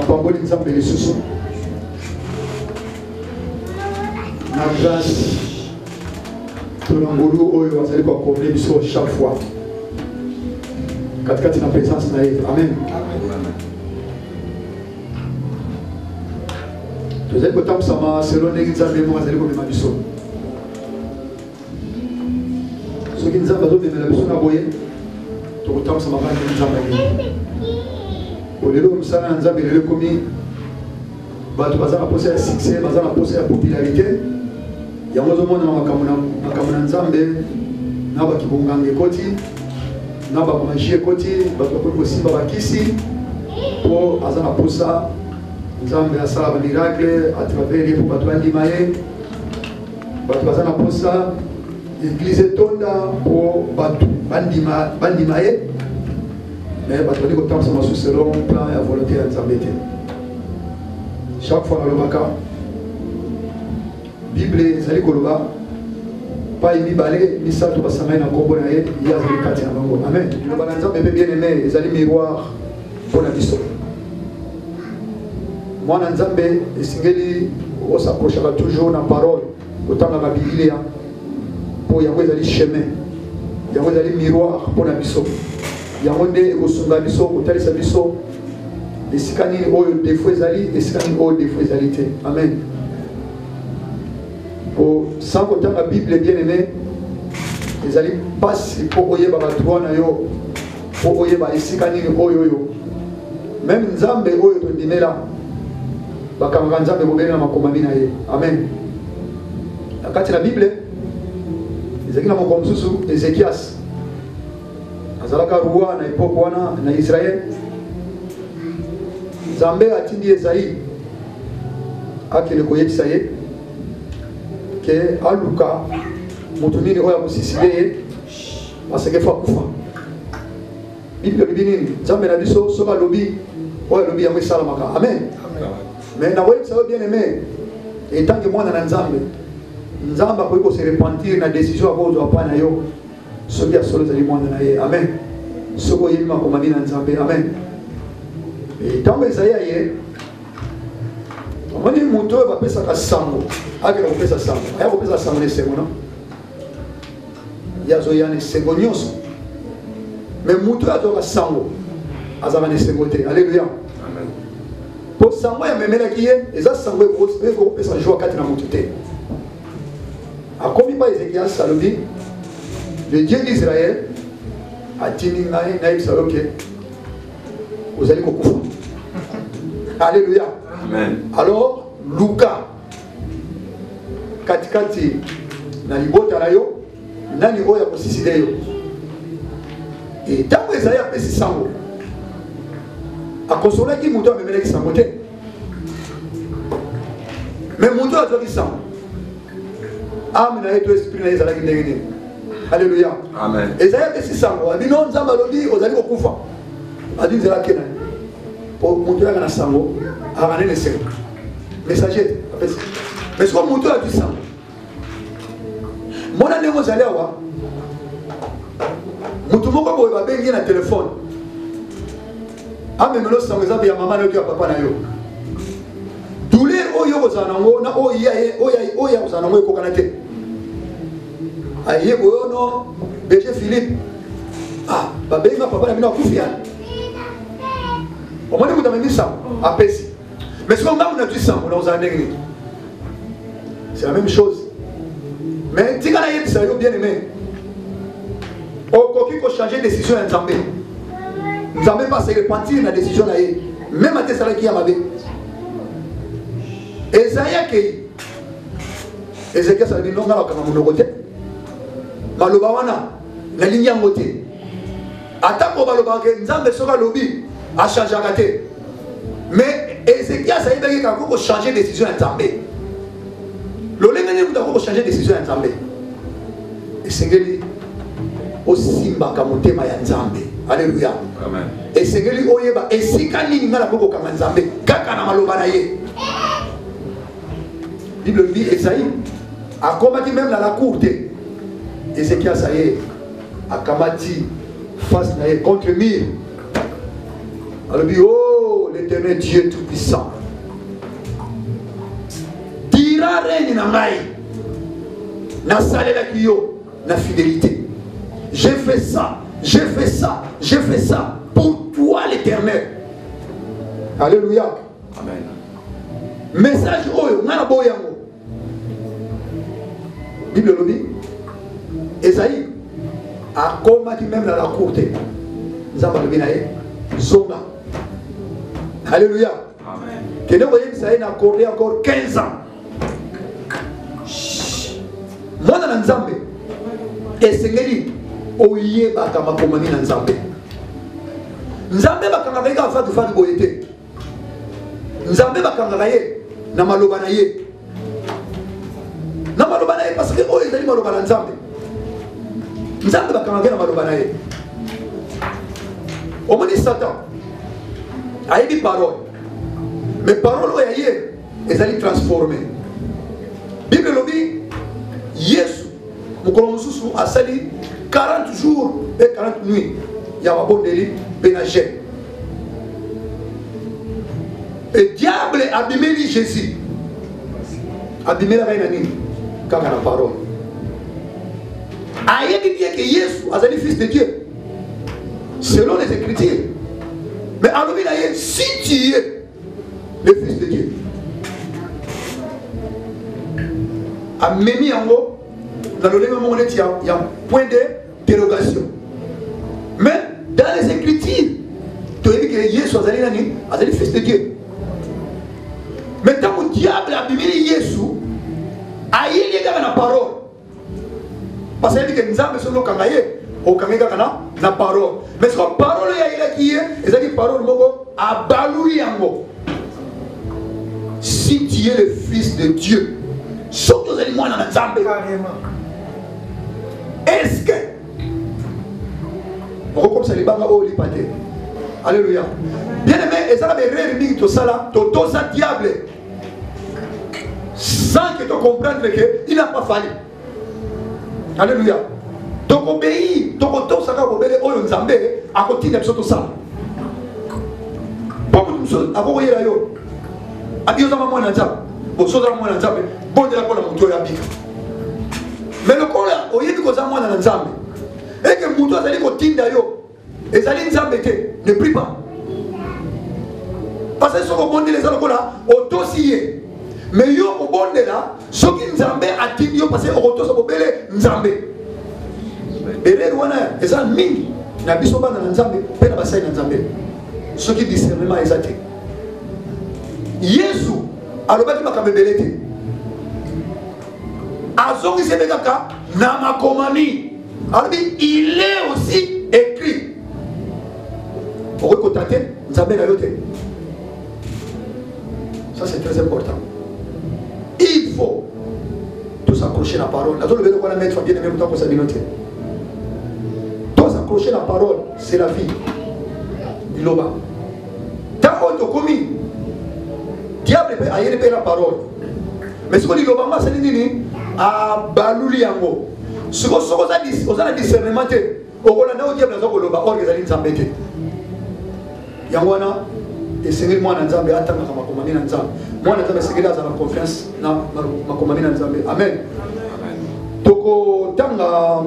pamboli nzambe lisusu na grâce tolangolu oyo azali koakomble biso chaque fois katikati na présence na ye. Amen. tozali kotambusama selon ndenge nzambe moko azali komema biso. soki nzambe azomemela biso na boye tokotambusama kaka ndenge nzambe nini. olelo mosala na nzambe lelo ekomi bato baza na posa ya succès, baza na posa ya popularité. yango ozomona makambo na nzambe na bakibonganga ekoti na bamagie ekoti, bato bakoki kosimba bakisi mpo aza na posa nzambe asala bamiracle à travers ye mpo bato bandima ye. bato baza na posa église etonda mpo bato bandima ye. mais bato bali kotambusa masu selon plan ya volonté ya nzambe te. chaque fois nalobaka bible ezali koloba pai mibale misato basangani na kombo na ye ye azali kati na bango. Amen. liloba na nzambe mpe bien aimé ezali miroir mpona biso. mwana nzambe esengeli osaprochaka toujours na parole otangaka biblia mpo yango ezali chemin, yango ezali miroir mpona biso. yango nde ekosunga biso kotalisa biso esika nini oyo defo ezali, esika nini oyo defo ezali te. Amen. sans kotanga bible bien aimé ezali pasi mpo oyeba badroit na yo, mpo oyeba esika nini oyo oyo même nzambe oyo tondimela bakangaka nzambe kobele na makomami na ye. Amen. na kati na bible ezalaki na moko mosusu Ezekias azalaka roi na epoke wana na Israel. nzambe atindi Ezaïe akende koyebisa ye ke aluka moto nini oyo akosisile ye aseke fa kufa. bible elobi nini? nzambe na biso soki alobi oyo alobi yango esalamaka. Amen. mais nakoyebisa yo bien aimé etange mwana na nzambe, nzambe akoki kose repentir na décision akozwa pa na yo soki asolo ezali mwana na ye. Amen. soki oyebi makomami na nzambe. Amen. ntango Ezaïe ye omoni moto oyo bapesaka sango akenda kopesa sango, aya kopesa sango na esengo no ye azoya na esengo nyonso, mais moto oyo azwaka sango azalaka na esengo te. Alleluya. po sango yamemelaki ye eza sango ekopesa joie kati na moto te. akomi pa Ezekias alobi le Dieu d'Israël atindi ngai nayebisa yo ke ozali kokufa. Alléluia. Amen. Alors luka katikati na libota na yo nani oyo akosisile yo. Ntango Ezaïe apesi sango akonsolaki moto amemelaki sango te, mais moto azwaki sango ame na ye to esprit na ye ezalaki ndenge nini. Alléluia. Amen. Ezaïe apesi sango abi no nzambe alobi ozali kokufa, adi nzela ke na ye po moto yaka na sango akane na esengo messager apesi. mais soko moto azwi sango mona ndenge ozali awa moto moko boye babengi na telefone amemelo sango eza ya mama na yo to ya papa na yo, douleur oyo okozala nango na oyo akozala nango ekokana te. aye boyo no berger Philippe babengi papa na bino akufi yana omoni moto amemi sango apesi, mais soko ngambo na twi sango na ozala ndenge nini? c'est la même chose. mais tika nayebisa yo bien aimé okoki kochanger décision ya nzambe. nzambe mpe ase repentir na décision na ye même ate esalaki ya mabe. Ezaïe akei Ezekias alobi no nga bakanga monoko te, maloba wana nalingi yango te. atako balobaka nzambe soki alobi achangeaka te, mais Ezekias ayebaki kaka kochanger décision ya nzambe. lolenge nini mutu akochanger décision ya nzambe? esengeli osimbaka motema ya nzambe. Alléluia. Amen. esengeli oyeba esika nini nga nakoki kokanga nzambe kaka na maloba na ye. bible elobi Ezaïe akomaki même na la cour te. Ezekias aye akamati face na ye contre mur alobi oh l'Éternel Dieu Tout-Puissant, dira règne na ngai, na salelaki yo, na fidélité. J'ai fait ça, j'ai fait ça, j'ai fait ça pour toi l'Éternel. Alléluia. Amen. Message oyo, ngana boyango. Bible le dit. Esaïe a combattu même dans la cour. Nzamba le binaye zonga. Alléluia. Amen. Que nous voyons Esaïe n'a accordé encore 15 ans. Moi dans Nzambe. Et sengeli oye baka makomami na Nzambe. Nzambe bakanga vega fa du fa boyete. Nzambe bakanga ye na maloba na ye. Na maloba na ye parce que oyo ezali maloba na Nzambe. Nzambe bakanga na maloba na ye. Omoni Satan ayebi parole. Mais parole oyo ye ezali transformé. Bible lobi Yesu mukolo mususu asali 40 jours et 40 nuits ya wabondeli pénagé. Et diable abimeli Jésus. Abimeli la nini kaka na parole. Ayebi bien que Yesu azali fils de Dieu selon les Écritures. Mais alobi na ye si tu es le fils de Dieu. Amemi yango dans le même moment il y a un point d'interrogation. Mais dans les Écritures, tu as dit que Jésus est fils de Dieu. Mais tant que le diable a bimé Jésus, il y a la parole. Parce qu'il dit que nous avons besoin de la parole. Mais la parole qui est, c'est-à-dire la parole a balou yango. Si tu es le fils de Dieu, surtout les moines dans Nzambe. Est-ce que comme ça les bangas au lipate. Alléluia. Bien aimé, et ça va réunir tout ça là, tout ça diable. Sans que tu comprennes qu'il n'a pas fallu. Alléluia. Donc obéis, donc tout ça va obéir au Nzambe à côté de tout ça. Pas beaucoup de choses. Avant vous voyez là yo. Adieu sama moi Nzambe. Bon chose à moi Nzambe. Bon de la cola mon tour ya bika. Mais le cola, au lieu de causer moi dans Nzambe. Et que Moutou a dit que Tinda yo, et Zali Nzambe ne prie pas. Parce que ce qu'on bonde les gens là, au dossier. Mais yo au bonde là, ce qui Nzambe a dit yo parce que au dossier au belé Nzambe. Et les wana, les gens ming, na biso ba na Nzambe, pe na basai na Nzambe. Ce qui discernement exact. Yesu, alobaki makambe belete. Azongi sebekaka na makomami. Alors il est aussi écrit. Pour recontacter, nous avons la noté. Ça c'est très important. Il faut tous s'accrocher à la parole. Tout le qu'on a mettre bien aimé pour ça noter. Tous s'accrocher à la parole, c'est la vie. Il loba. Tant qu'on te commis, diable peut ailleurs la parole. Mais ce qu'on dit loba, c'est dit à balouli yango. Ce qu'on a dit, on a discernement. On a dit que on a organisé Nzambe. Yangwana et c'est moi Nzambe attendre ma commande Nzambe. Moi Nzambe c'est que dans la confiance na ma commande Nzambe. Amen. Toko tanga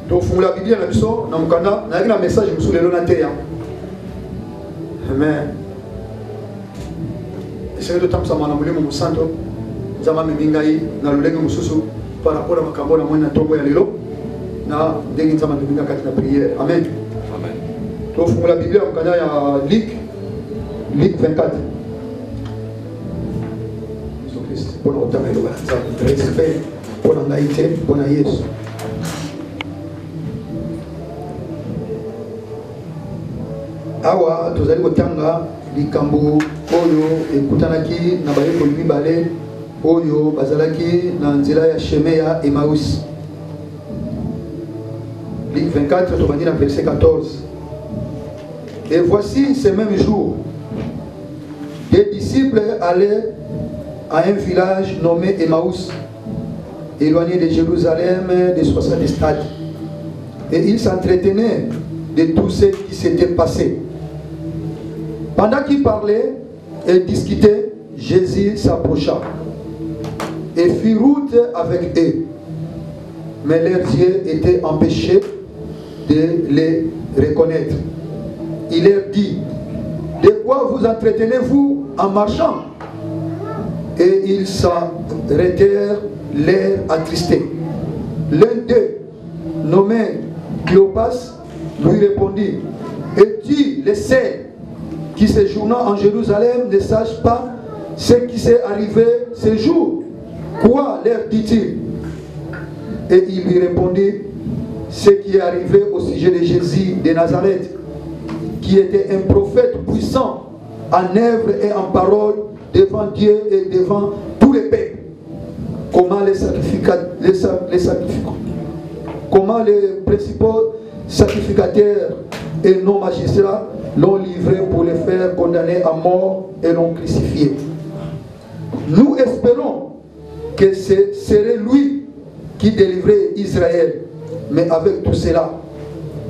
to fungula Biblia na biso na mukanda na ina message musu lelo na te ya. Amen. C'est que tamsa mana mulimo musanto. Zama mingai na lulenge mususu par rapport à makambo na mwana tongo ya lelo na ndenge nzama minga kati na prière. Amen. Amen. To fungula Biblia mukanda ya Luc 24. Jésus Christ pour notre tamelo ba respect pour la naïté pour na Yesu. Awa tozali kotanga likambo oyo ekutanaki na bayekoli mibale oyo bazalaki na nzela ya chemin ya Emmaüs. Luc 24 tobandi na verset 14. Et voici ce même jour, des disciples allaient à un village nommé Emmaüs, éloigné de Jérusalem de 60 stades. Et ils s'entretenaient de tout ce qui s'était passé. Pendant qu'il parlait et discutait, Jésus s'approcha et fit route avec eux. Mais leurs yeux étaient empêchés de les reconnaître. Il leur dit, de quoi vous entretenez-vous en marchant? Et ils s'arrêtèrent, l'air attristé. L'un d'eux, nommé Cléopas, lui répondit, es-tu le seul qui séjournant en Jérusalem ne sache pas ce qui s'est arrivé ce jour? Quoi leur dit-il? Et il lui répondit, ce qui est arrivé au sujet de Jésus de Nazareth, qui était un prophète puissant en œuvre et en parole devant Dieu et devant tous les peuples. Comment comment les principaux sacrificateurs et nos magistrats l'ont livré pour les faire condamner à mort et l'ont crucifié. Nous espérons que ce serait lui qui délivrait Israël. Mais avec tout cela,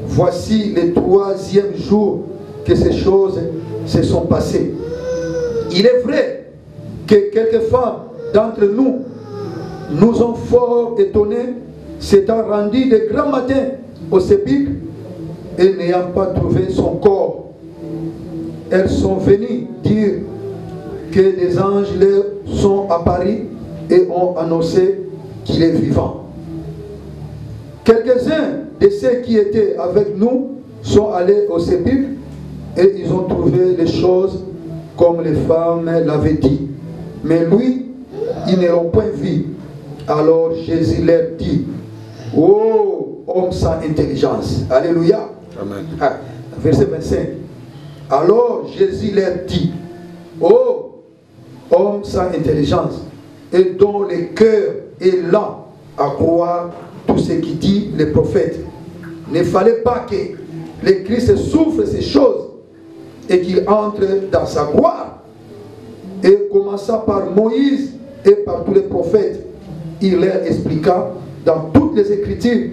voici le 3e jour que ces choses se sont passées. Il est vrai que quelques femmes d'entre nous nous ont fort étonnés, s'étant rendues de grand matin au sépulcre et n'ayant pas trouvé son corps. Elles sont venues dire que des anges leur sont apparus et ont annoncé qu'il est vivant. Quelques-uns de ceux qui étaient avec nous sont allés au sépulcre et ils ont trouvé les choses comme les femmes l'avaient dit. Mais lui, ils ne l'ont point vu. Alors Jésus leur dit, ô homme sans intelligence. Alléluia. Amen. Verset 25. Alors Jésus leur dit, ô homme sans intelligence, et dont le cœur est lent à croire tout ce qui dit les prophètes. Ne fallait pas que le Christ souffre ces choses et qu'il entre dans sa gloire. Et commença par Moïse et par tous les prophètes, il leur expliqua dans toutes les Écritures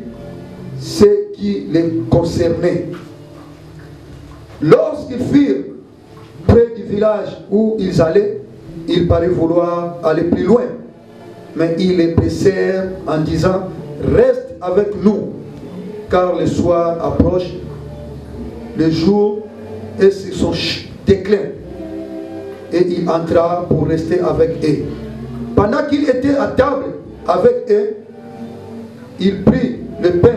ce qui les concernait. Lorsqu'ils furent près du village où ils allaient, ils paraient vouloir aller plus loin. Mais ils les pressèrent en disant, reste avec nous, car le soir approche, le jour est sur son déclin. Et il entra pour rester avec eux. Pendant qu'il était à table avec eux, il prit le pain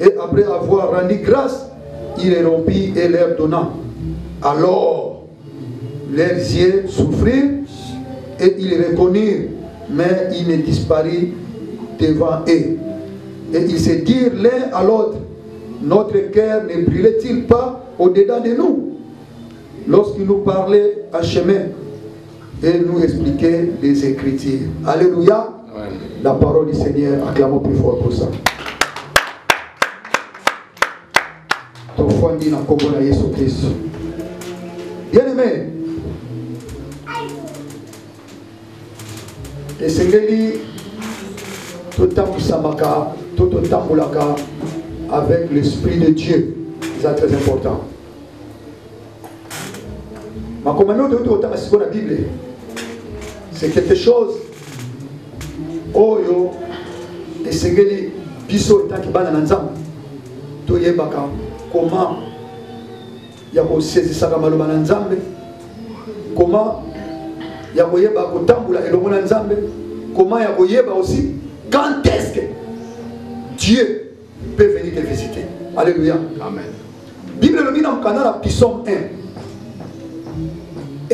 et après avoir rendu grâce, il les rompit et leur donna. Alors, leurs yeux souffrirent et ils reconnurent, mais il ne disparut devant eux. Et ils se dirent l'un à l'autre, notre cœur ne brûlait-il pas au-dedans de nous lorsqu'il nous parlait en chemin et nous expliquait les Écritures. Alléluia. Amen. La parole du Seigneur, acclamons plus fort pour ça. Bien-aimé, et c'est tout avec l'Esprit de Dieu. C'est très important. La Bible, c'est quelque chose. Oh yo, et c'est que les biso tant qui banent dans l'ensemble. Tout y est baka. Comment il y a saisi ça comme le mananzambe? Comment il y a koyeba kotambula et le mananzambe? Comment il y a koyeba aussi quand est-ce que Dieu peut venir te visiter? Alléluia. Amen. Bible le dit dans le canal Psaume 1.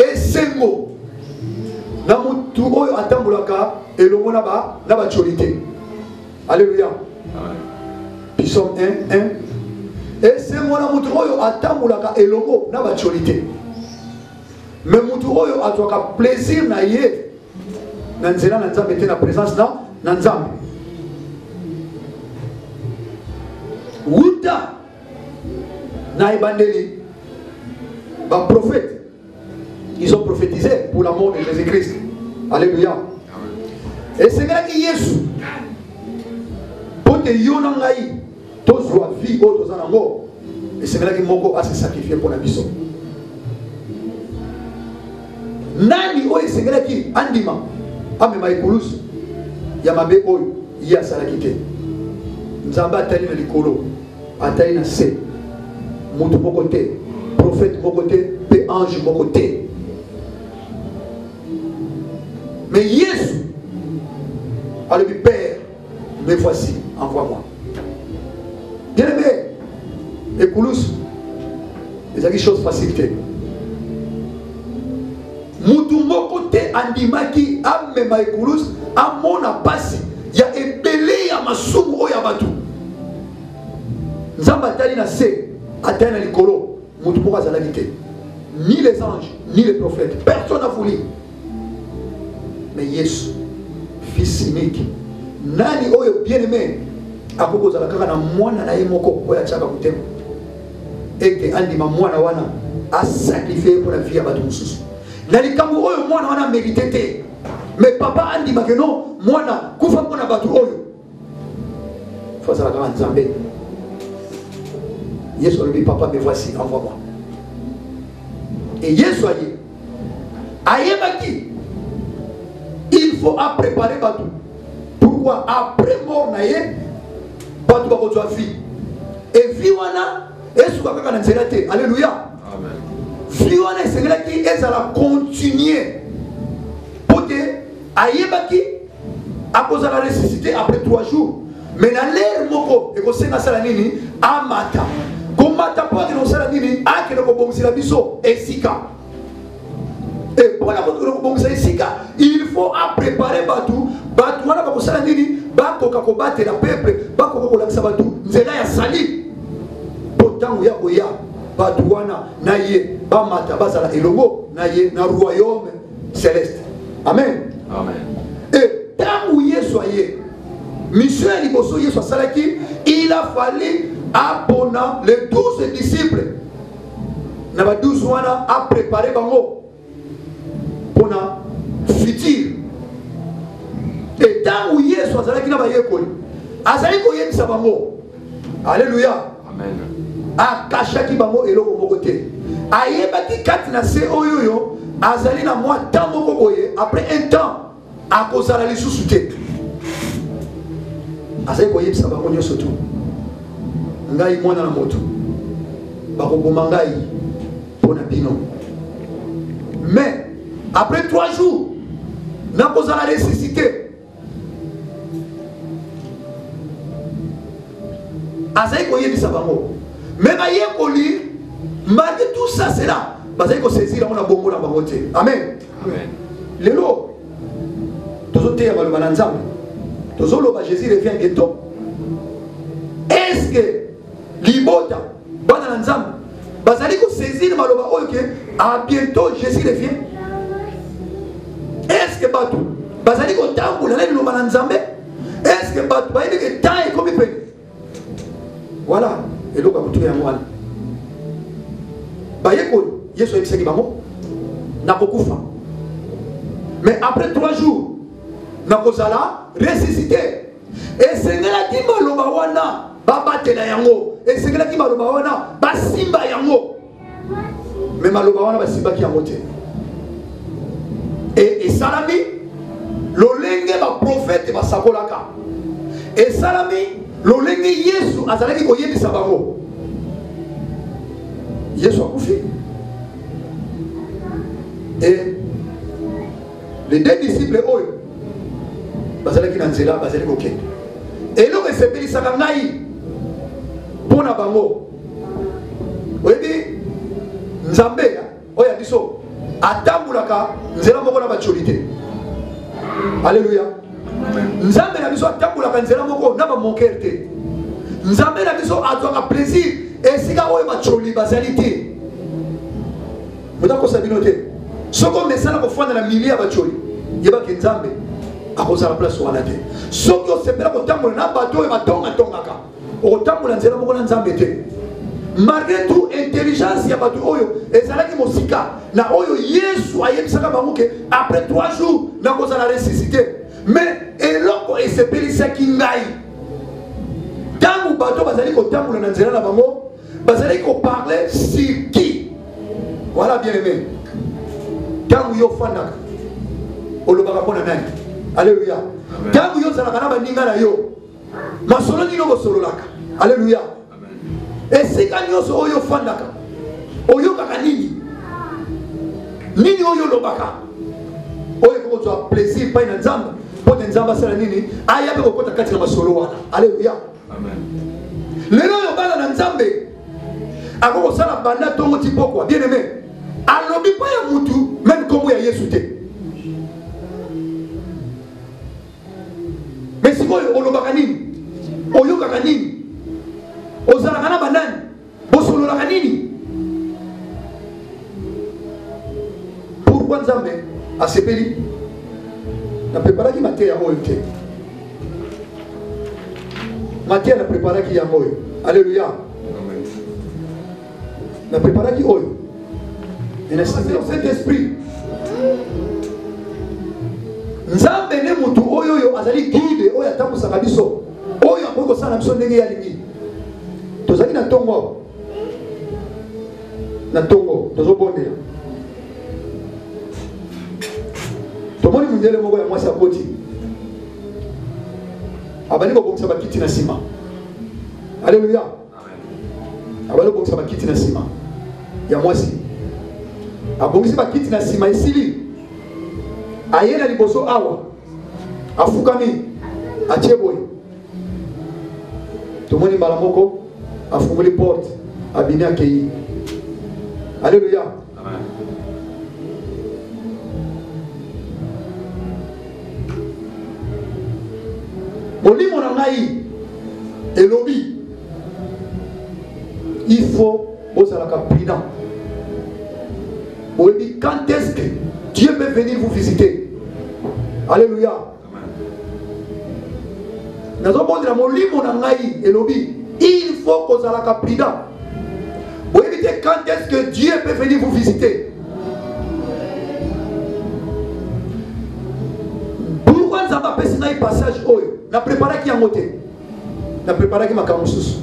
Et ces mots, namutu oyo atambulaka et le mot là-bas, la maturité. Alléluia. Psaume 1, 1. Et c'est mon namutu oyo atambulaka et le mot la maturité. Mais mutu oyo atoka plaisir na ye. Nanzela nanzambe te na présence na nanzambe. Wuta na ibandeli ba prophète. Ils ont prophétisé pour la mort de Jésus-Christ. Alléluia. Et c'est là que Jésus, pour te yonangaï, tous voient vie, autres en mort. Et c'est là que Mongo a se sacrifié pour la mission. nani oyo esengelaki andima amema ekulusu ya mabe oyo ye asalaki te. Nzambe atali na likolo atali na se mutu moko te, prophète moko te, pe ange moko te. Mais Jésus a le Père, me voici, envoie-moi. Bien aimé, écoulous, c'est une chose facile. Mutu moko te andimaki amema écoulous, amona pasi, ya ebele ya masumu oya batu. Nzamba atali na se, atali na likolo, mutu moko azalaki te. Ni les anges, ni les prophètes, personne n'a voulu. Mais Yesu, fils unique, nani oyo bien aimé, akoko zala kaka na mwana na ye moko oya chaka kutema. Eke andima mwana wana a sacrifié pour la vie ya batu mususu. Na likambo oyo mwana wana mérité te. Mais papa andima que non, mwana kufa mpona batu oyo. Faut zala kaka Nzambe. Yesu lui dit papa me voici, envoie-moi. Et Yesu a dit, ayebaki, il faut préparer Batou. Pourquoi? Après mort naye, Batou va retrouver vie. Et vie wana, et sous kaka na nzela te. Alléluia. Amen. Vie wana c'est là qui est à la continuer. Pour que ayebaki, à cause de la ressuscité après 3 jours. Mais dans l'air moko, et qu'on sait na salanini, amata. Komata po ke no salanini, ake no kobongisi la biso, esika. Et pour la bonne sika, il faut préparer Batou. Batou wana ba kosala nini? Ba koka ko battre la peuple, ba koka ko lakisa Batou. Nzela ya sali. Potangu ya koya, Batou wana na ye, ba mata bazala elongo na ye na royaume céleste. Amen. Amen. Et tangu Yesu aye, mission ya liboso Yesu asalaki, il a fallu apona les 12 disciples. Na ba 12 wana a préparé bango. On a futur. Et tant où Yesu azalaki na bayekoli, azali koyebisa bango. Alléluia. Amen. Akashaki bango eloko moko te. Ayebaki kati na se oyoyo, azali na mwa temps moko boye, après un temps, akozala lisusu te. Azali koyebisa bango nyonso tu. Ngai mwana na moto. Bakoboma ngai pona bino. Mais après 3 jours, nous avons ressuscité. Mais malgré tout ça, c'est là. Parce qu'on saisir on a beaucoup la beauté. Amen. Les lots. Tous les gens qui sont ensemble. Tous les gens Jésus revient bientôt. Est-ce que l'ibota va ensemble? Parce qu'on saisir maloba ok. À bientôt Jésus revient. Est-ce que Batou bazali ko tambola na liloba na Nzambe? Est-ce que Batou ba yebeke temps et comme pe? Voilà, et donc abutu ya mwana. Ba yeko Yesu ebisaki bango na kokufa. Mais après 3 jours, na kozala ressuscité. Et sengela ki maloba wana ba batela yango. Et sengela ki maloba wana ba simba yango. Mais maloba wana ba simba ki yango te. Et salami, l'olenge ba prophète ba sakolaka. Et salami, l'olenge Yesu azalaki koyebisa bango. Yesu akufi. Et les 2 disciples oyo bazalaki na nzela bazalaki kokende. Et eloko esepelisaka ngai mpona bango. Oyebi Nzambe oyo biso atambulaka nzela moko na bacholite. Alléluia. Nzambe na biso atambulaka nzela moko na ba monker te. Nzambe na biso azwaka plaisir esika oyo bacholi bazali te. Mutako sabino te. Soko mesana kofanda na milia bacholi. Yeba ke Nzambe akozala place wana te. Soko osepela kotambola na bato oyo batonga tongaka. Okotambola nzela moko na Nzambe te. Malgré tout intelligence ya bato oyo ezalaki mosika na oyo Yesu ayebisaka bango ke après 3 jours na kozala ressuscité. Mais eloko esepelisaki ngai tangu bato bazali kotambola na nzela na bango bazali ko parler sur qui? Voilà bien aimé. Tangu yo fandaka. Olobaka pona nani. Alléluia. Tangu yo zalaka na baninga na yo. Masolo nino bosololaka. Alléluia. Et si kanyoso oyo fandaka. Oyo kaka nini. Nini oyo lobaka. Oyo ko to plaisir pa ina nzamba. Pote nzamba sala nini? Aya be kokota kati na masolo wana. Alléluia. Amen. Lelo yo bala na nzambe. Akoko sala banda tongo tipokwa. Bien aimé. Alobi pa ya mutu même comme ya Yesu te. Mais si oyo olobaka nini? Oyo kaka nini? Ozala kana banani? Bosolo la kanini? Pourquoi nzambe asepeli? Na préparaki matière oyo te. Matière na préparaki ya oyo. Alléluia. Amen. Na préparaki oyo. Et na Saint-Esprit. Nzambe ne mutu oyo yo azali guide oyo atamusaka biso. Oyo akoko sala biso ndenge ya lingi. Tozaki na tongo. Na tongo tozobondela. Tomoni mundele moko ya mwasi akoti. Abali ko bongisa bakiti na sima. Alléluia. Amen. Abali ko bongisa bakiti na sima. Ya mwasi. Abongisi bakiti na sima isili. Ayena liboso awa. Afukami. Acheboy. Tomoni mbala moko afunguli porte abini akei. Alléluia. Amen. Molimo na ngai elobi il faut ozalaka prudent. Oyebi quand est-ce que Dieu peut venir vous visiter. Alléluia. Nazobondela molimo na ngai elobi il faut kozalaka prudent. Vous évitez quand est-ce que Dieu peut venir vous visiter. Pourquoi nous avons fait un passage oyo? Na préparé qui a monté. Na préparé qui m'a camussus.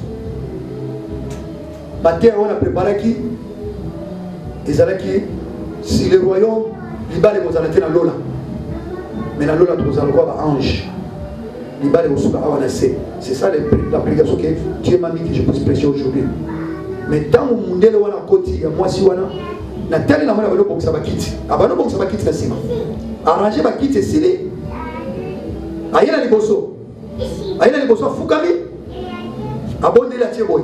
Matin on a préparé qui. Ils allaient qui. Si le royaume, il va les vous arrêter dans l'ola. Mais dans l'ola tu vas aller voir ange. Il va les vous soulever. C'est ça la prédication que Dieu m'a mis que je puisse prêcher aujourd'hui. Mais dans mon monde, on a côté, moi si on a, na telle na mala baloko ça va quitter. Abano bon ça va quitter la sima. Arranger va quitter sili. Ayela liboso. Ayela liboso fukami. Abonde la tieboy.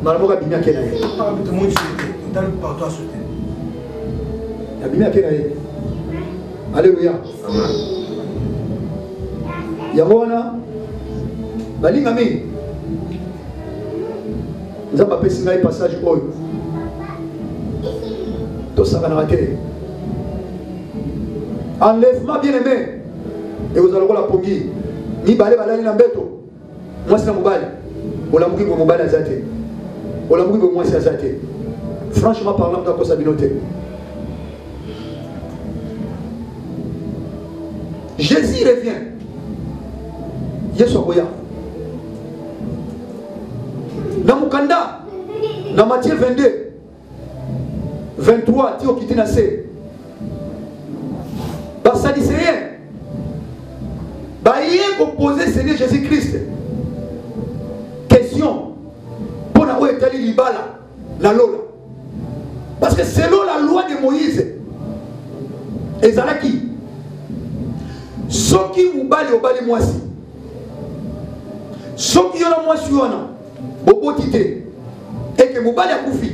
Malamoka bimia kena ye. Ah mais tout le monde souhaite. Dans le partout à souhaiter. La bimia kena ye. Alléluia. Amen. Yamona balinga mi. Nous avons passé un passage oyo. Tout ça va rater. Enlèvement bien aimé. Et vous allez voir la pommier. Ni balé balé na beto. Moi c'est la mobile. Ola muki ko mobile azate. Ola muki ko moi c'est azate. Franchement parlant dans sa binoté. Jésus revient. Yesu akoya. Dans Mukanda, dans Matthieu 22, 23, Tio Kitinase, dans Sadicéen, il faut poser Seigneur Jésus-Christ. Question pour la Ouetali Libala, la Lola. Parce que selon la loi de Moïse, Ezalaki, ceux qui moubali au bali moisi, ceux qui ont la moisi, Bobo tité et que Moubali a koufi.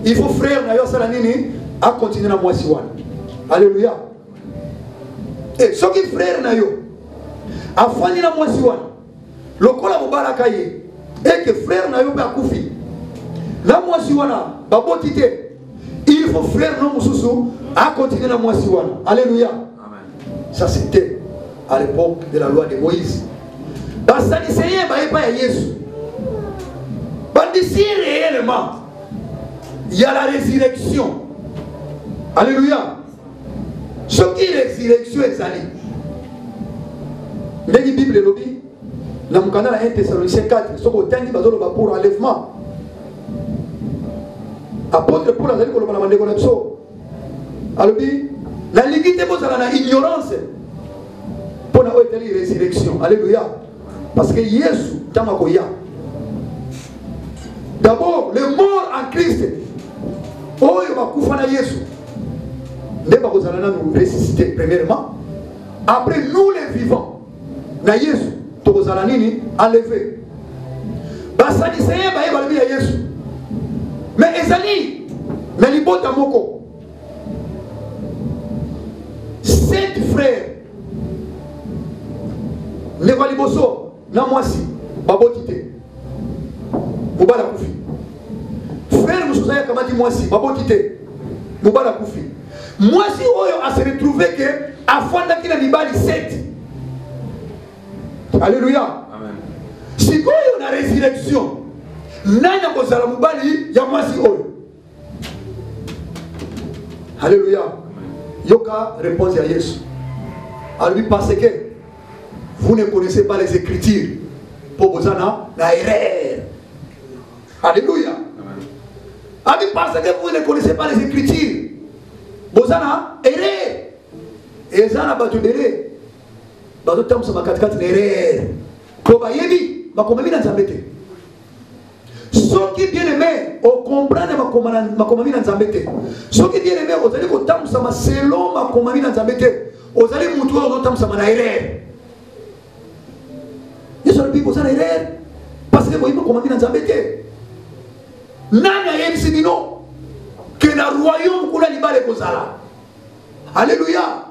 Il faut frère Nayo Salanini à continuer la moisiwan. Alléluia. Et ce qui frère Nayo a fini la moisiwan. Le kola Moubala Kaye et que frère Nayo a koufi. La moisiwana, Babo tité. Il faut frère non Moussou à continuer la moisiwan. Alléluia. Amen. Ça c'était à l'époque de la loi de Moïse. Dans sa lycéen, il n'y a pas Jésus. D'ici réellement, il y a la résurrection. Alléluia. Ce qui est résurrection est allé. La Bible le dit, dans le canal 1 Thessaloniciens 4, ce qu'on dit pour enlèvement. Apôtre Paul a dit qu'on a demandé qu'on a besoin. Alors, la liquidité, vous avez l'ignorance. Pour la résurrection. Alléluia. Parce que Jésus, d'abord, le mort en Christ. Oh, il va couper Jésus. Nous allons nous ressusciter premièrement. Après, nous les vivants. Na Jésus, nous allons enlever. Basani seye ba yeba ya Yesu. Mais ezali na libota moko. 7 frères. Ne vali boso na mwasi babotite. Mubala kufi. Frère musuza kamati mwasi babotite. Mubala kufi. Mwasi oyo a se retrouvé que afanda kina libali 7. Alléluia. Amen. Si vous avez la résurrection, nani akozala mubali ya mwasi oyo. Alléluia. Yoka réponse à Yesu. Alors lui parce que vous ne connaissez pas les Écritures. Pour vous la erreur. Alléluia. Alors parce que vous ne connaissez pas les Écritures. Vous avez erreur. Et vous avez erreur. Bazo tamu sama katikati na erreur. Ko bayebi bakomami na Nzambe te. Soki bien aimé o comprendre makomami na Nzambe te. Soki bien aimé ozali ko tamu sama selon makomami na Nzambe te. Ozali mutu ozo tamu sama na erreur. Yesu alipi ko sana erreur parce que boyi makomami na Nzambe te. Nani ayebisi bino que na royaume kula libale kozala. Alléluia.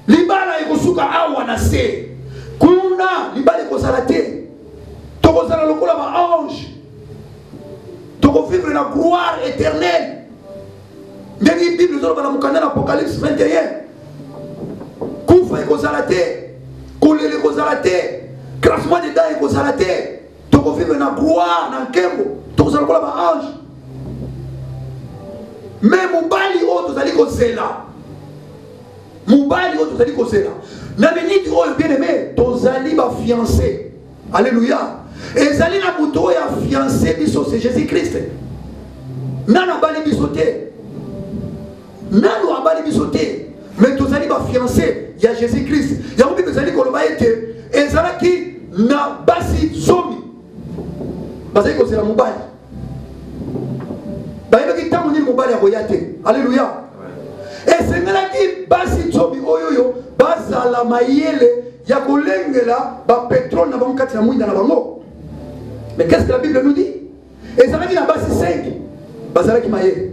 Libala ekosuka awa na se kuna libala ekozala te tokozala lokola ba ange tokovivre na gloire éternelle ndenge Bible zoloba na mukanda na Apocalypse 21 kufa ekozala te kolele ekozala te crachement de dents ekozala te tokovivre na gloire na nkembo tokozala lokola ba ange mais mobali oyo tozali kozela Mubali oyo tozali kozela na miniti oyo bien aimé tozali ba fiancé. Alléluia. Ezali na buto ya fiancé biso c'est Jésus-Christ. Nana bali biso te. Nano abali biso te. Mais tozali ba fiancé ya Jésus-Christ. Ya Bible ezali koloba ete ezalaki na basi zomi. Bazali kozela mubali. Bayebaki tango nini mubali akoyate. Alléluia. Et c'est là qui basi tsobi oyoyo bazala mayele ya kolengela ba pétrole na bango kati na mwinda na bango. Mais qu'est-ce que la Bible nous dit? Et ça qui na basi 5 bazala ki mayele.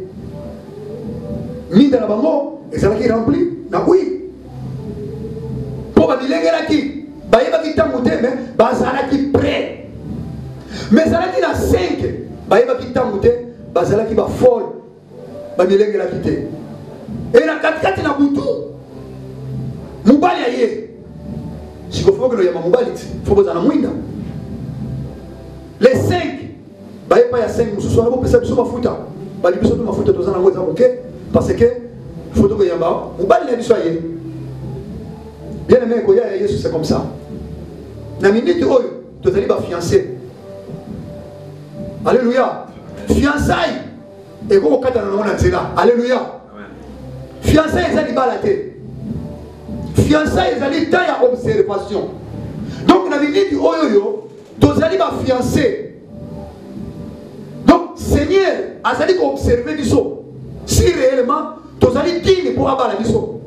Mwinda na bango et ça qui rempli na oui. Po ba bilengela ki ba yeba ki tango te mais bazala ki prêt. Mais ça qui na 5 ba yeba ki tango te bazala ki ba folle ba bilengela ki te. Et la katikati na butu mubali aye sikofuko kino ya mubali fuko za na mwinda les 5 baye pa ya 5 mususu abo pesa biso mafuta bali biso to mafuta to za na mweza moke parce que photo ko yamba mubali na biso aye bien aimé ko ya Yesu c'est comme ça na minute oyo to zali ba fiancé. Alléluia. Fiançailles et ko kata na mona nzela. Alléluia. Fiançailles ezali balate. Fiançailles ezali temps ya observation. Donc na minute oyoyo tozali ba fiancé. Donc Seigneur azali ko observer biso. Si réellement tozali digne pour abala biso.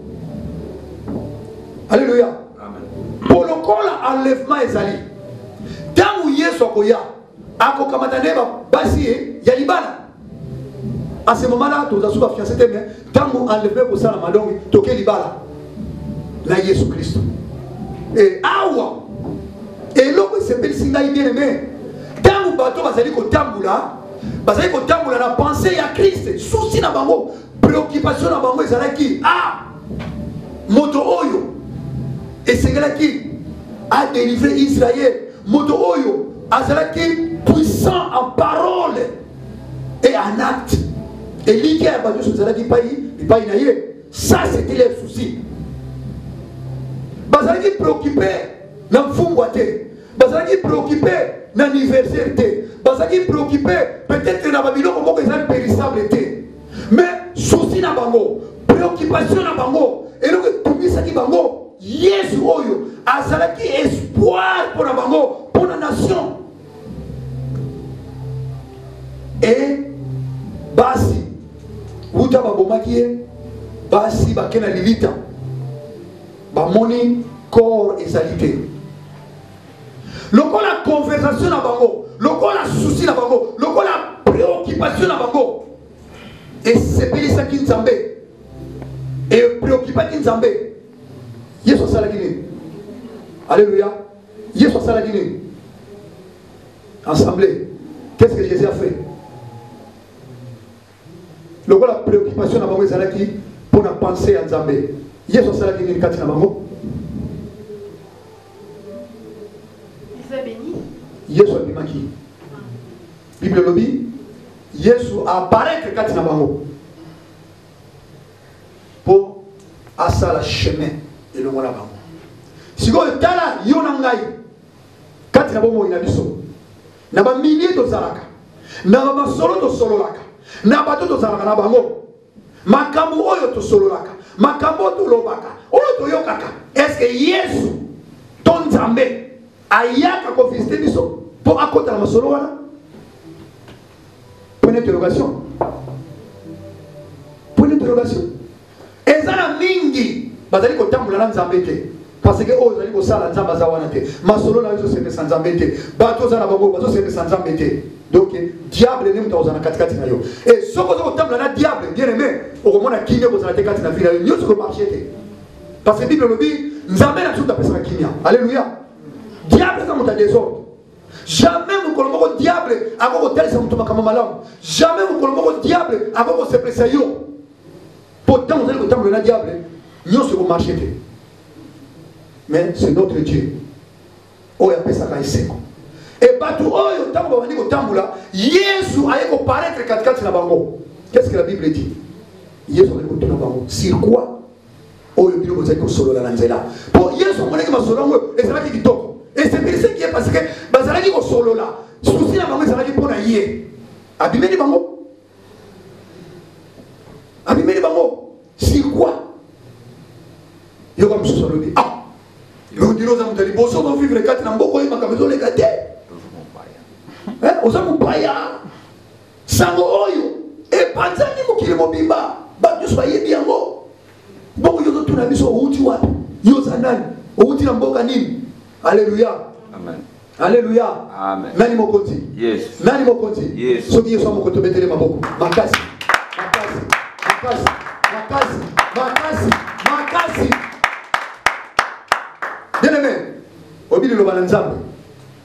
Alléluia. Amen. Pour le col enlèvement ezali. Tangu Yesu akoya akokamata neba basi ya libala. À ce moment-là, tu as souvent fiancé, mais tant qu'on enlève pour ça la malongue, tu as libala. La Jésus Christ. Et awa. Et l'homme s'appelle Sinaï bien aimé. Tant que bateau va s'allier au tamboula, va s'allier au tamboula, la pensée à Christ, souci na bango, préoccupation na bango, et ça qui ah, moto oyo. Et c'est là qui a délivré Israël. Moto oyo, a ça qui puissant en parole et en acte. Et l'idée à Badiou sur Zalaki Paï, il paye naïe. Ça c'était les soucis. Bazalaki préoccupé dans le fumboate. Bazalaki préoccupé dans l'anniversaire. Bazalaki préoccupé peut-être dans Babylone comment ils ont périssable. Mais souci na bango, préoccupation na bango, et donc tout ça qui bango, Yesu oyo, azalaki espoir pour la bango, pour la nation. Et basi, uta babomaki basi bakena lilita, bamoni corps ezalité. Lokola conversation na bango, lokola souci na bango, lokola préoccupation na bango. Et c'est ça qui nous et préoccupé qui nous Yesu sala kini. Alléluia. Yesu sala kini. Assemblée. Qu'est-ce que Jésus a fait? Lokola préoccupation na bango ezalaki pour na penser à Nzambe. Yesu sala kini kati na bango. Yesu abimaki. Bible lobi Yesu apparaître kati na bango pour asala chemin et le mona bango. Siko tala yo na ngai kati na bango ina biso. Na ba milliers de zalaka. Na ba solo to sololaka. Na ba to zalaka na bango. Makambo oyo to sololaka. Makambo to lobaka. Oyo to yokaka. Est-ce que Yesu ton Nzambe ayaka ko visiter biso pour akota na masolo wana? Point d'interrogation. Point d'interrogation. Ezana mingi bazali ko tambula na Nzambe te. Parce que ozali ko sala Nzamba za wana te. Masolo na biso sene sans Nzambe te. Bato za na bango bazo sene sans Nzambe te. Donc diable ne mta ozana katikati na yo. Et soko zo tambula na diable bien aimé, okomona kinye ko zala te kati na vie na yo. Nyoso ko marcher te. Parce que Bible lobi Nzambe na tuta pesa kinya. Alléluia. Diable ça monta désordre. Jamais vous colombo diable à vos hôtels ça monte comme malade. Jamais vous colombo diable à vos se blesser yo. Pourtant vous allez vous tomber le diable. Nous se vous marcher. Mais c'est notre Dieu. Oh il appelle ça quand il et partout oh il tambo bandi ko tambula Yesu aye ko paraître katikati na bango. Qu'est-ce que la Bible dit? Yesu aye ko tuna bango. Sur quoi? Oh il bilo bozaki ko solo la nzela. Pour Yesu moneki masolo ngo et ça va qui kitoko. Et c'est ce qui est parce que bazalaki ko solo là. Souci na bango ezalaki pona yé. Abimeli bango. Abimeli bango. Sur quoi? Yo comme ce solo dit. Ah. Yo dino za mutali boso do vivre kati na mboko ye makamezo le kate. Hein? Ozamu paya. Sango oyo. Et panzani mokili mobimba. Ba nyuso ba yebi yango. Boko yo to tuna biso outi wapi? Yo zanani. Outi na mboka nini? Alléluia. Amen. Alléluia. Amen. Nani mokonzi? Yes. Nani mokonzi? Yes. Soki yeso mokoto betele maboko. Makasi. Makasi. Makasi. Makasi. Makasi. Makasi. Bien-aimé. Obili lo balanzambe.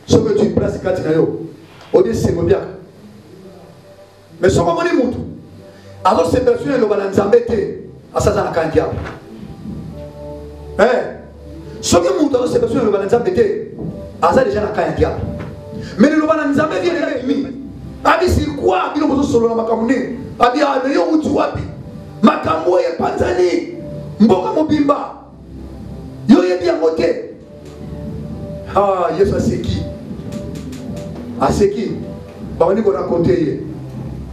Soki tu place kati na yo. Obi sengo biaka. Mais soko moni mutu. Alors cette personne lo balanzambe te. Asaza na kandia. Ce que nous avons c'est parce que le Nzambe était asa déjà na kaya diable. Mais le Nzambe vient de l'ennemi. Abi c'est quoi? Abi no solo na makamune. Abi a yo uti wapi? Makambo ye panzani. Mboka mobimba. Yo ye bien moté. Ah, Yesu aseki. Aseki. Ba on ko raconter ye.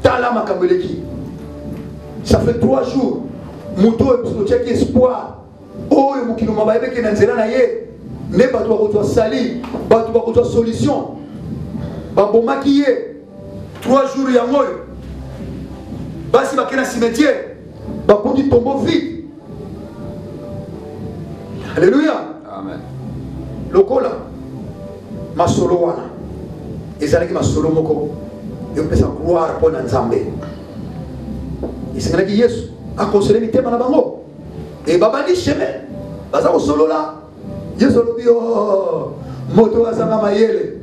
Tala makambeleki. Ça fait 3 jours. Muto e check espoir. Oh, il y a des gens qui ne sont pas sali, pas de solution. Pas de maquiller. 3 jours, il y a moi. Basi bakena cimetière. Ba konti tombeau vide. Alléluia. Amen. Lokola. Masolo wana. Ezalaki masolo moko. Et on peut s'en croire pour Nzambe. Et c'est que Yesu a consolé mi tema na bango. Et babandi chemin baza ko solo la Yesu lobi oh moto azanga mayele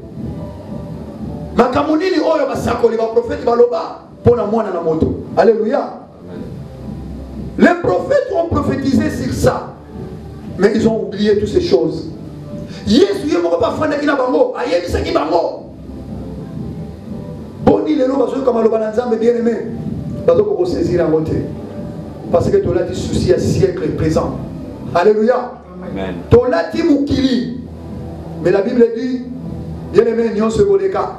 makamunini oyo basakoli ba prophète baloba pona mwana na moto. Alléluia. Les prophètes ont prophétisé sur ça mais ils ont oublié toutes ces choses. Yesu yemo pas fanda kina bango ayebisa ki bango boni lelo bazo kama loba na Nzambe bien aimé bazo ko saisir en moté. Parce que tu as dit souci à siècle présent. Alléluia. Amen. Tu as dit moukili. Mais la Bible dit, bien aimé, nyon se koleka.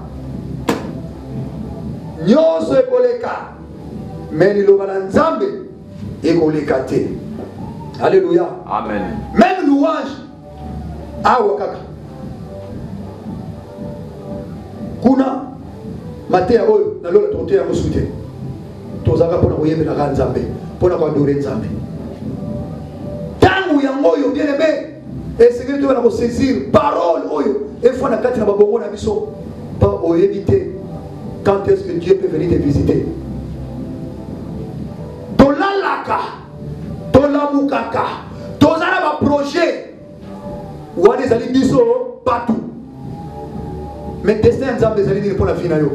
Nyon se koleka. mais liloba na nzambe ekoleka te. Alléluia. Amen. Même louange awa kaka kuna mateya oyo na lola tokote yango suki te tozalaka mpona koyembelaka nzambe mpona koadore nzambe ntango yango oyo bien aimé esengeli toyeba na kosaisir parole oyo efwa na kati na babongo na biso mpa oyebi te quand est-ce que Dieu peut venir te visiter. Tolalaka tolamukaka tozala ba projet wana ezali biso partout mais destin ya nzambe ezali nini mpona vi na yo.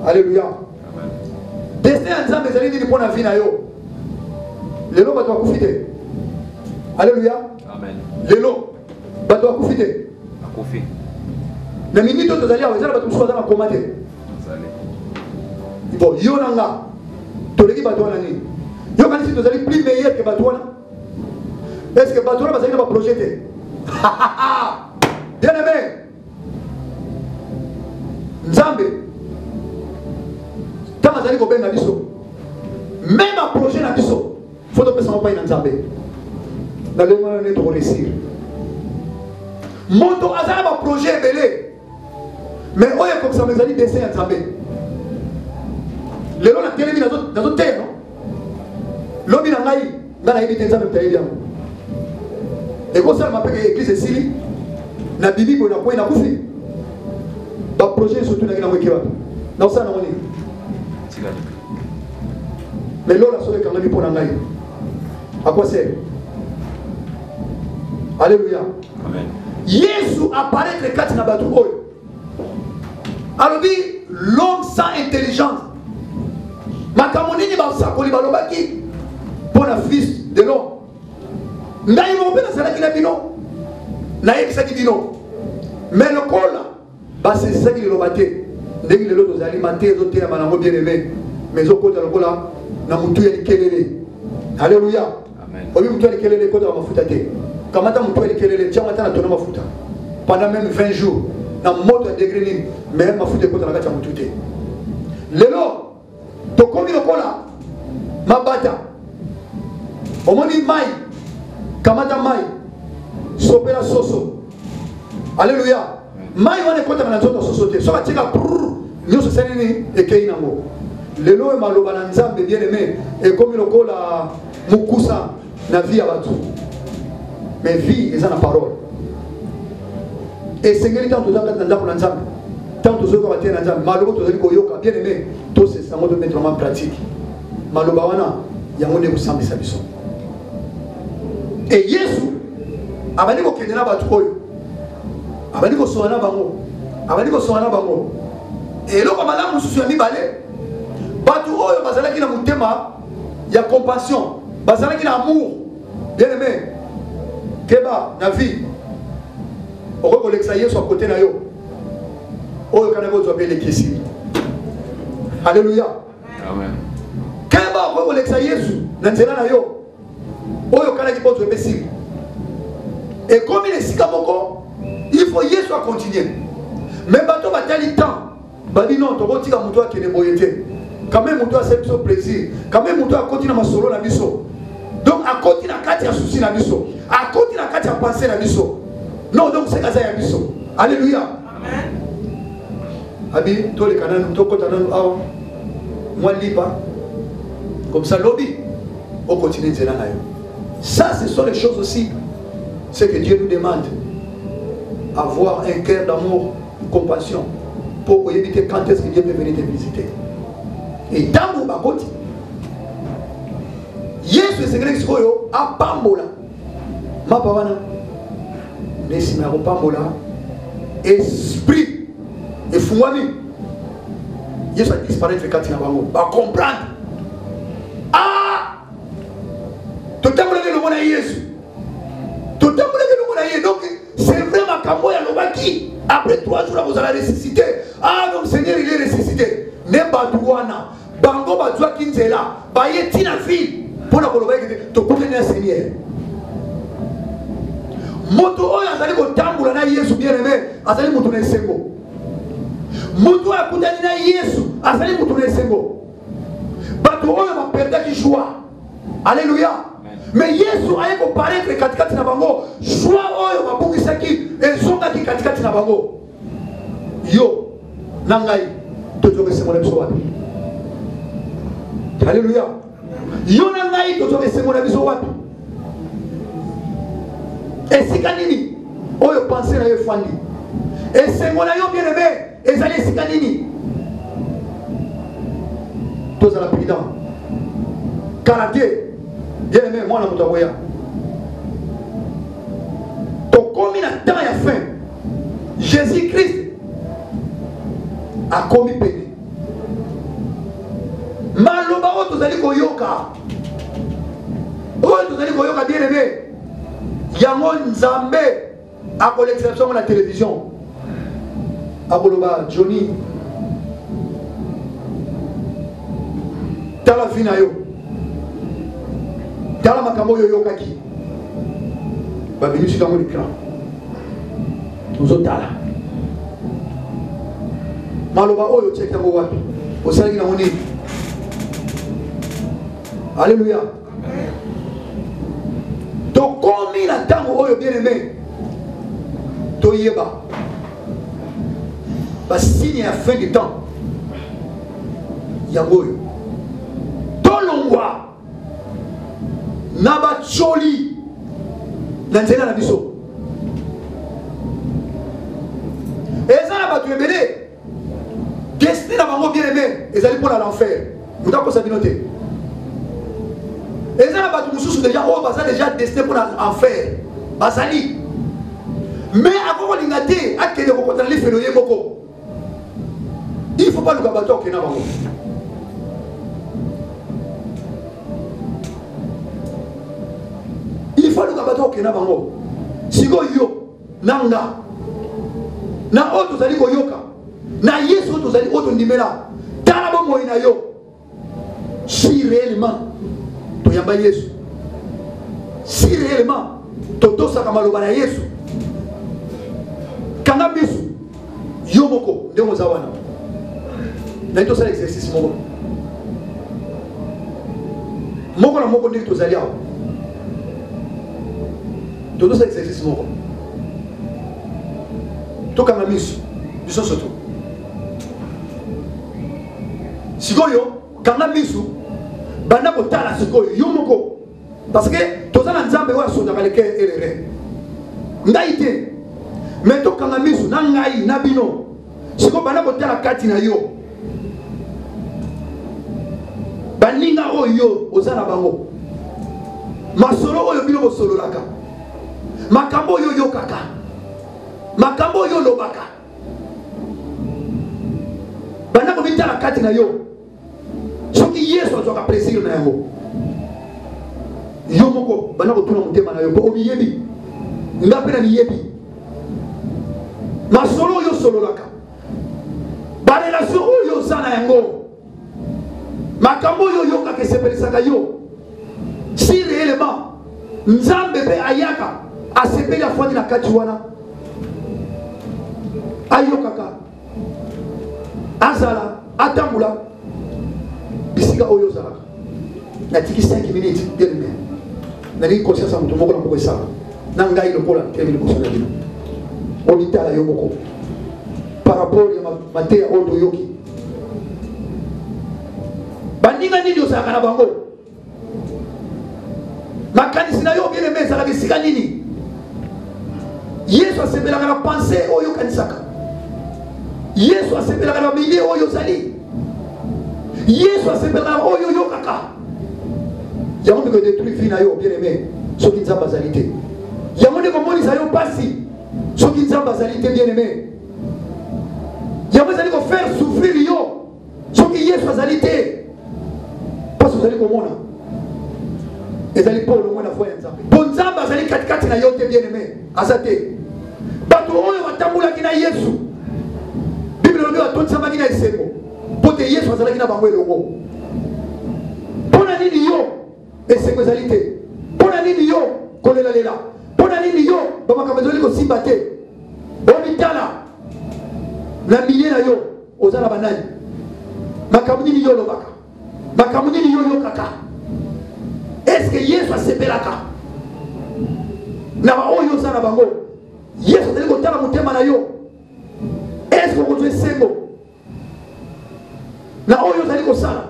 Alléluia. Destin ya nzambe ezali nini mpona vi na yo. Lelo bato bakufi te. Alléluia. Amen. Lelo bato bakufi te. Bakufi. Na minute oyo tozali awa ezala bato mosusu baza na koma te. Bon, yo nanga toleki bato wana nini. Yo kanisi tozali plus meilleur que bato wana. Est-ce que bato wana bazali na baprojet te? Bien aimé, nzambe ntango azali kobenga biso même aprojet na biso fo topesa mopai na nzambe na ndenge wana nde tokoresir. Moto azala baprojet ebele mais oyo ekokisama ezali dessin ya nzambe. Lelo na telemi nazoteya no lobi na ngai nga nayebi te nzambe mutayebi yango ekosalama mpeke eglise esili na bibi boye nakwei nakufi baprojet surtout nangi nango eke bato naosala nango nini mais lola soki ekangami mpo na ngai akwa sere. Alléluia. Yesu apparaître kati na bato oyo alobi l'homme sans intelligence makambo nini basakoli balobaki mpona fils de l'homme. Ngai moko mpe nasalaki na bino nayebisaki bino mais lokola basesisaki liloba te ndenge lelo tozali mate ezotelema nango bien aimé mais ezokota lokola na mutu ya likelele. Alléluia. Obi mutu ya likelele ekotaka mafuta te. Kamata mutu ya likelele tiango ata na tona mafuta pendant même 20 jours na moto ya degré nini mais mafuta ekota na kati ya mutu te. Lelo tokomi lokola mabata omoni mai kamata mai sopela soso. Alléluia. Mai wana ekotaka na nzoto soso te so batika nyonso esali nini ekei nango. Lelo maloba na nzambe bien aimé ekomi lokola mukusa na vie ya bato mais vie eza na parole esengeli ntango toza kati na ndako na nzambe ntango tozoyoka batie na nzambe maloba tozali koyoka bien aimé tosesa yango tomettre en pratique maloba wana yango nde kosambisa biso. Et Yesu abandi kokende na bato oyo abandi kosola na bango abandi kosola na bango eloko malamu mosusu ya mibale bato oyo bazalaki na motema ya compassion bazalaki na amour bien aimé keba na vie okoki kolekisa Yesu akote na yo oyo kana kozwa mpe elekisi. Alléluia. Amen. Keba okoki kolekisa Yesu na nzela na yo oyo kanaki kozwa mpe sili ekomi na esika moko il faut Yesu akontinue mais bato batali temps babi non tokotika moto akende boye te quand même moto asali biso plaisir quand même moto akoti na masolo na biso donc akoti na kati ya susi na biso akoti na kati ya pensée na biso non donc c'est kaza ya biso. Alléluia. Amen. Abi toleka nanu tokota nanu awa mwa liba comme ça lobby on continue nzela na yo. Ça ce sont les choses aussi ce que Dieu nous demande, avoir un cœur d'amour, compassion pour éviter quand est-ce que Dieu peut venir te visiter. Et dans mon bakoti Yesu esengeli sikoyo apambola mapa wana nesima ya kopambola esprit efungwami Yesu adisparaître kati na bango bacomprendre ah totambolaki elongo na Yesu totambolaki elongo na ye donc c'est vrai makambo ya lobaki après 3 jours akozala ressuscité. Ah donc Seigneur il est ressuscité ne bato wana bango bazwaki nzela baye tina ville mpona koloba ete tokutani na Seigneur. Moto oyo azali kotambola na Yesu bien aimé azali moto na esengo. Moto oyo akutani na Yesu azali moto na esengo. bato oyo ba perdre qui joie. Alléluia. Mais Yesu aye ko paraître katikati na bango, joie oyo ba bungisaki ezonga ki katikati na bango. Yo nangai tozoke semona biso wapi? Alléluia. Yo nangai tozoke semona biso wapi? Esika nini oyo penser na yo fandi? Esengola yo bien aimé, ezali esika nini? Tozala prudent. Caractère bien aimé, moi, je suis là. Donc, comme il a temps et à fin, Jésus-Christ a commis péché. Maloba, vous allez koyoka. Vous allez koyoka, bien aimé. Yangon Nzambe a l'exception de la télévision. Aboloba, Johnny. Tala Finayo. Tala makambo yo kaki. Ba binu si kango l'écran. Nous otala. Maloba oyo check yango wapi. Osali na moni. Alléluia. Donc comme il a tango oyo bien aimé. Toyeba. Ba signe à fin du temps. Yango yo. Tolongwa. Naba choli nanzela na biso eza na batu ebele destiné na bango bien aimé ezali pour l'enfer muta ko sabino te eza na batu mususu déjà o baza déjà destiné pour l'enfer bazali mais akoko linga te akende ko kotana li felo ye moko il faut pas luka bato okena bango. Il faut que nous ayons bango. Si go yo nanga na oto zali ko yoka na Yesu oto zali oto ndimela tala bo moina yo si réellement to yamba Yesu si réellement to tosa kamaloba na Yesu kanga bisu yo moko ndemo zawana na to sala exercice moko na moko ndi to zali awo. Todo esse exercício novo. Toca na miso. Miso soto. Sikoyo, kanga miso. Banda kotala sikoyo yomoko. Parce que tozana nzambe wa sonda kaleke erere. Ndaite. Mais to kanga miso na ngai na bino. Siko banda kotala kati na yo. Baninga oyo ozana bango. Masolo oyo bino bosolo laka. Makambo yo yokaka. Makambo yo lobaka. Bana ko bitala kati na yo. Soki Yesu azoka plaisir na yo. Yo moko bana ko tuna mutema na yo ko obiyebi. Ngapena ni yebi. Masolo yo sololaka. Ba relation yo sana yango. Makambo yo yokaka sepelisaka yo. Si réellement Nzambe be ayaka asepeli afandi na kati wana ayokaka azala atambula bisika oyo zalaka natiki 5 minutes bien aimé nali conscience à mutu moko na moko esala na ngai lokola temi liboso na bino obitala yo moko par rapport ya mateya oyo yoki bandinga nini ozalaka na bango makanisi na yo bien aimé ezalaka esika nini. Yesu asepelaka na pensée oyo kanisaka. Yesu asepelaka na bidé oyo zali. Yesu asepelaka na oyo yokaka. Yango ndeko détruit vie na yo bien aimé. Soki nzamba azali te. Yango ndeko monisa yo pasi. Soki nzamba azali te bien aimé. Yango ezali ko faire souffrir yo. Soki Yesu azali te. Parce que vous allez komona. Ezali pour le moins la foi nzambe. Bon nzamba azali katikati na yo te bien aimé. Azate. Bato oyo batambula kina Yesu. Bible lobi batonisa kina esengo. Pote Yesu azalaki na bango elongo. Pona nini yo esengo ezali te. Pona nini yo kolela lela. Pona nini yo bamakambo ezali kosimba te. Obitala na milie na yo ozala banani. Makambo nini yo lobaka. makambo nini yo yokaka est-ce que Yesu asepelaka na baoyo oza na bango Yesu azali kotala motema na yo est-ce que okozwa esengo na oyo ozali kosala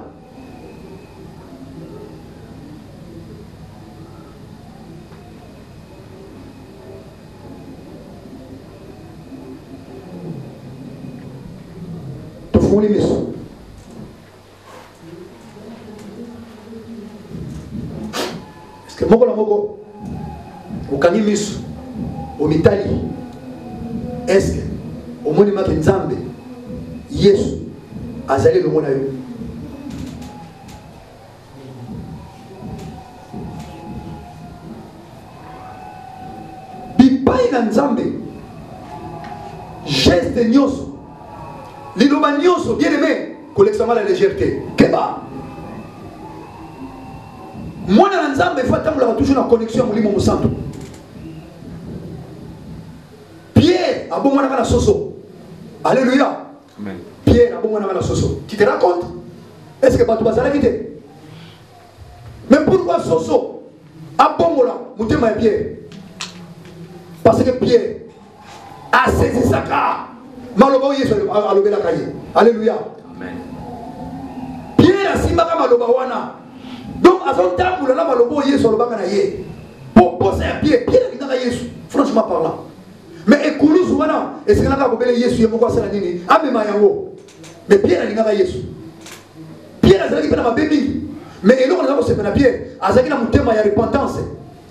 tofungoli miso est-ce que moko na moko okangi miso omitali est-ce que omoni maki nzambe Yesu azali longo na yo bipai na nzambe geste nyonso liloba nyonso bien aimé kolekisama la légèreté keba mwana na nzambe faut tambola toujours na connexion ya molimo mosantu Pierre abomwana na soso alléluia amen Pierre abomwana na soso tu te rends compte est-ce que bato bazalaki te mais pourquoi soso abombola motema ya Pierre parce que Pierre asezisaka maloba Yesu alobelaka ye alléluia amen Pierre asimbaka maloba wana donc azotambola na maloba Yesu alobaka na ye pour poser à Pierre alingaka Yesu franchement parlant mais ekuluzu wana esengelaka kobela Yesu ye moko asala nini amema yango mais Pierre alingaka Yesu Pierre azalaki mpe na mabe mingi mais eloko naza kosepela Pierre azalaki na motema ya repentance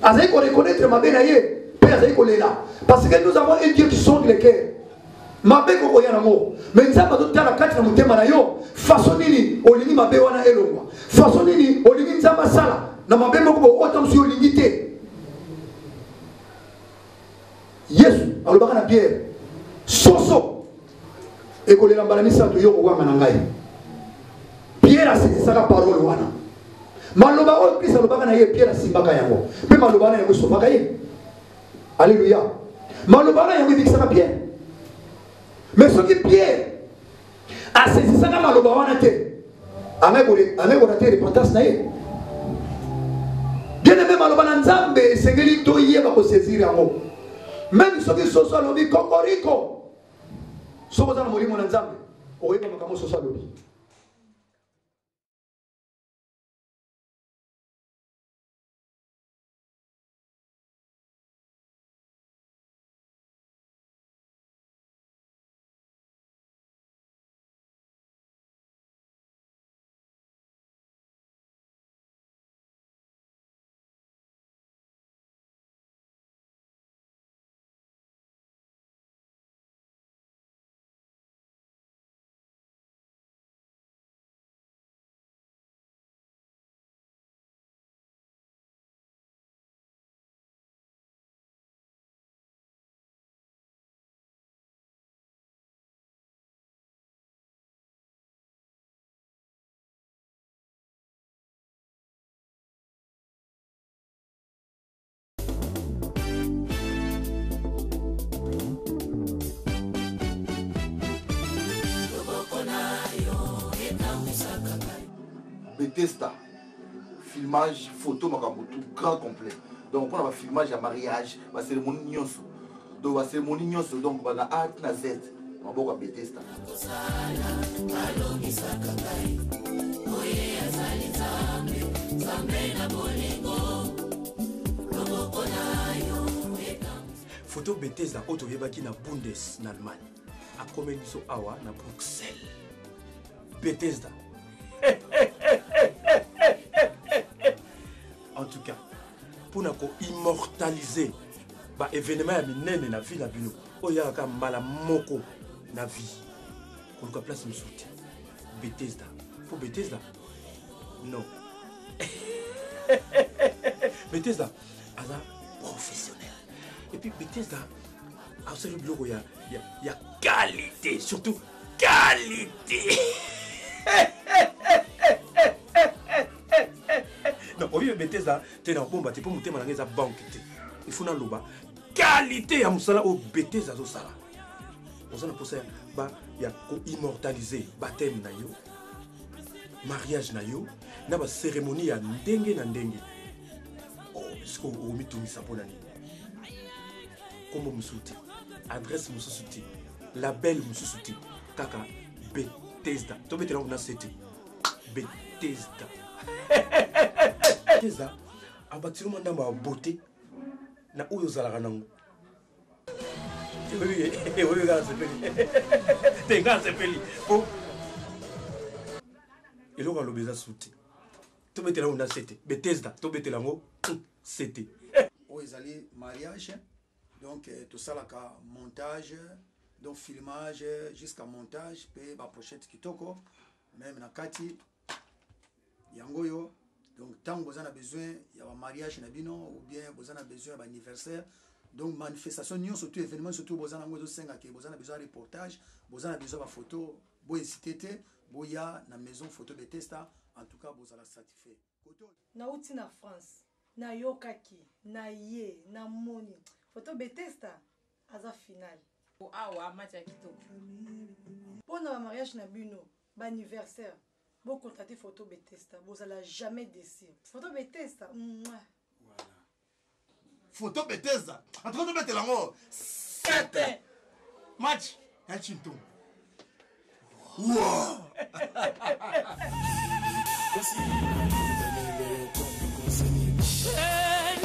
azalaki koreconnaître mabe na ye mpe azalaki kolela parce que nous avons un Dieu qui sonde le cœur mabe kokoya nango mais nzambe azotala kati na motema na yo façon nini olingi mabe wana elongwa façon nini olingi nzambe asala na mabe moko boota mosusu olingi te Yesu alobaka na Pierre soso ekolela mbala misato yo kowanga na ngai Pierre asekisaka parole wana maloba oyo Kristo alobaka na ye Pierre asimbaka yango mpe maloba wana yango esopaka ye alléluia maloba wana yango ebikisaka Pierre mais soki Pierre asesisaka maloba wana te angekola te repentance na ye bien aimé maloba na nzambe esengeli toyeba kosaisir yango même soki soso alobi kokoriko soko oza na molimo na nzambe okoyeba makambo soso alobi Bethesda, filmage, photo, tout grand complet. Donc on a un filmage à mariage, la cérémonie nyonso. Donc la cérémonie nyonso, donc on a A na Z. On va Bethesda. Photo Bethesda, auto yebaki na Bundes, en Allemagne. A combien de awa na Bruxelles. Bethesda. En tout cas, pour nous immortaliser l'événement ya minene na vie na bino, oya ka mala moko na vie. Pour nous place musuti. Bethesda. Pour Bethesda. Non. Bethesda ala professionnel. Et puis Bethesda a aussi le bureau il y a qualité, surtout qualité. Non, au lieu de Bethesda, tu es dans bomba, tu peux monter dans la banque. Il faut dans l'oba. Qualité à Moussala au Bethesda au Sala. On s'en a posé, il y a immortalisé baptême na yo. mariage na yo na ba cérémonie ya ndenge na ndenge. Oh, siko omitungisa pona nini? Kombo musuti, adresse musuti, label musuti, kaka Bethesda. To betela ngona sete. Bethesda. Bethesda abatiro manda ma beauté na oyo zalaka nango. Oui, regarde, c'est peli. T'es gars, c'est peli. Oh. Et là, on a l'obéza sauté. Tu mets là, on a c'était. Bethesda, tu mets là, c'était. Oh, ils allaient mariage. Donc, tout ça, là, montage, donc filmage, jusqu'à montage, puis la pochette qui toko, même na kati, yangoyo. Donc, tant que vous avez besoin, il y a un mariage, ou bien vous avez besoin d'un anniversaire. Donc, manifestation, surtout événement, surtout vous avez besoin de reportage, vous avez besoin de photos, vous hésitez, vous y a na maison photo Bethesda, en tout cas, vous allez satisfait. Na uti na France, na yokaki, na ye, na moni, photo Bethesda, aza final. Awa, matia kitoko. Pour le mariage na bino, anniversaire, vous contactez photo Bethesda, vous allez jamais décider. Photo Bethesda, mouah. Voilà. Photo Bethesda. En train de mettre l'amour. 7 match. Un chinton. Wow.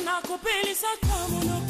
Nakupelisa kama